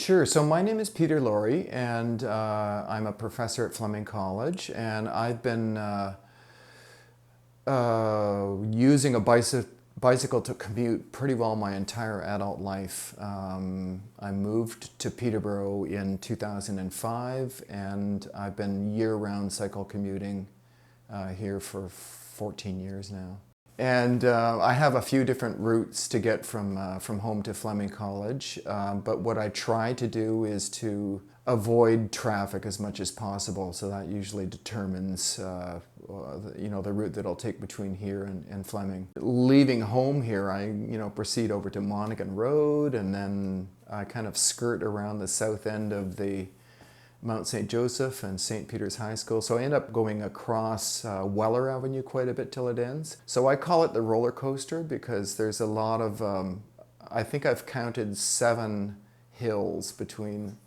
Sure. So my name is Peter Laurie, and I'm a professor at Fleming College, and I've been using a bicycle to commute pretty well my entire adult life. I moved to Peterborough in 2005, and I've been year-round cycle commuting here for 14 years now. And I have a few different routes to get from home to Fleming College, but what I try to do is to avoid traffic as much as possible, so that usually determines the route that I'll take between here and Fleming. Leaving home here, I proceed over to Monaghan Road, and then I kind of skirt around the south end of the Mount St. Joseph and St. Peter's High School. So I end up going across Weller Avenue quite a bit till it ends. So I call it the roller coaster because there's a lot of, I think I've counted 7 hills between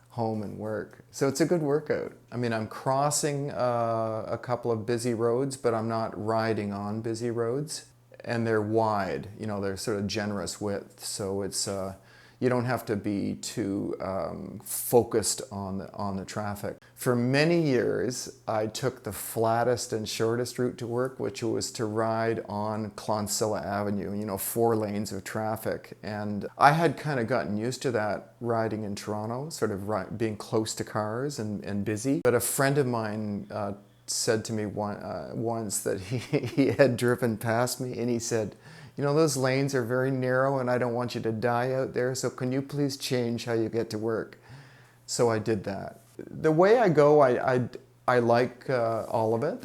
home and work. So it's a good workout. I mean, I'm crossing a couple of busy roads, but I'm not riding on busy roads. And they're wide, they're sort of generous width. So it's, you don't have to be too focused on the traffic. For many years, I took the flattest and shortest route to work, which was to ride on Clonsilla Avenue, 4 lanes of traffic. And I had kind of gotten used to that riding in Toronto, sort of being close to cars and busy. But a friend of mine said to me once that he had driven past me, and he said, those lanes are very narrow and I don't want you to die out there, so can you please change how you get to work? So I did that. The way I go, I like all of it.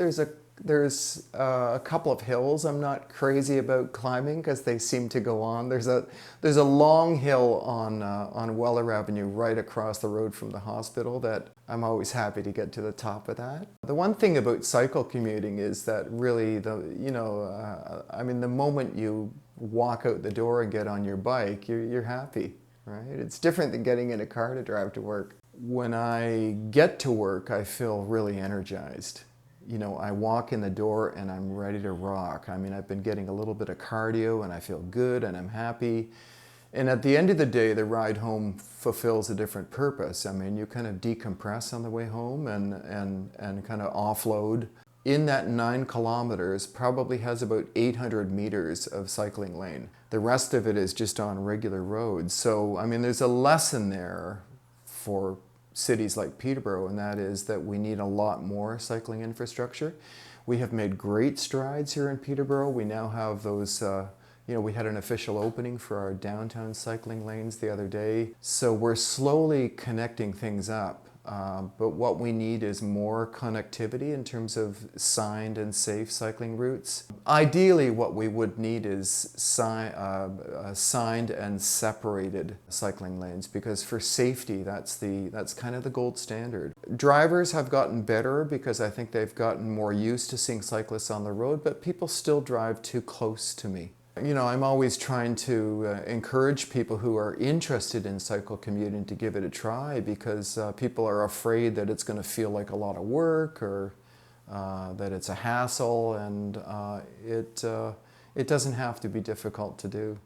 There's a couple of hills I'm not crazy about climbing because they seem to go on. There's a long hill on Weller Avenue right across the road from the hospital that I'm always happy to get to the top of that. The one thing about cycle commuting is that really the moment you walk out the door and get on your bike, you're happy, right? It's different than getting in a car to drive to work. When I get to work, I feel really energized. I walk in the door and I'm ready to rock. I mean, I've been getting a little bit of cardio and I feel good and I'm happy. And at the end of the day, the ride home fulfills a different purpose. I mean, you kind of decompress on the way home and kind of offload. In that 9 kilometers, probably has about 800 meters of cycling lane. The rest of it is just on regular roads. So, I mean, there's a lesson there for cities like Peterborough, and that is that we need a lot more cycling infrastructure. We have made great strides here in Peterborough. We now have those, we had an official opening for our downtown cycling lanes the other day. So we're slowly connecting things up. But what we need is more connectivity in terms of signed and safe cycling routes. Ideally, what we would need is signed and separated cycling lanes, because for safety, that's kind of the gold standard. Drivers have gotten better because I think they've gotten more used to seeing cyclists on the road, but people still drive too close to me. I'm always trying to encourage people who are interested in cycle commuting to give it a try, because people are afraid that it's going to feel like a lot of work or that it's a hassle, and it doesn't have to be difficult to do.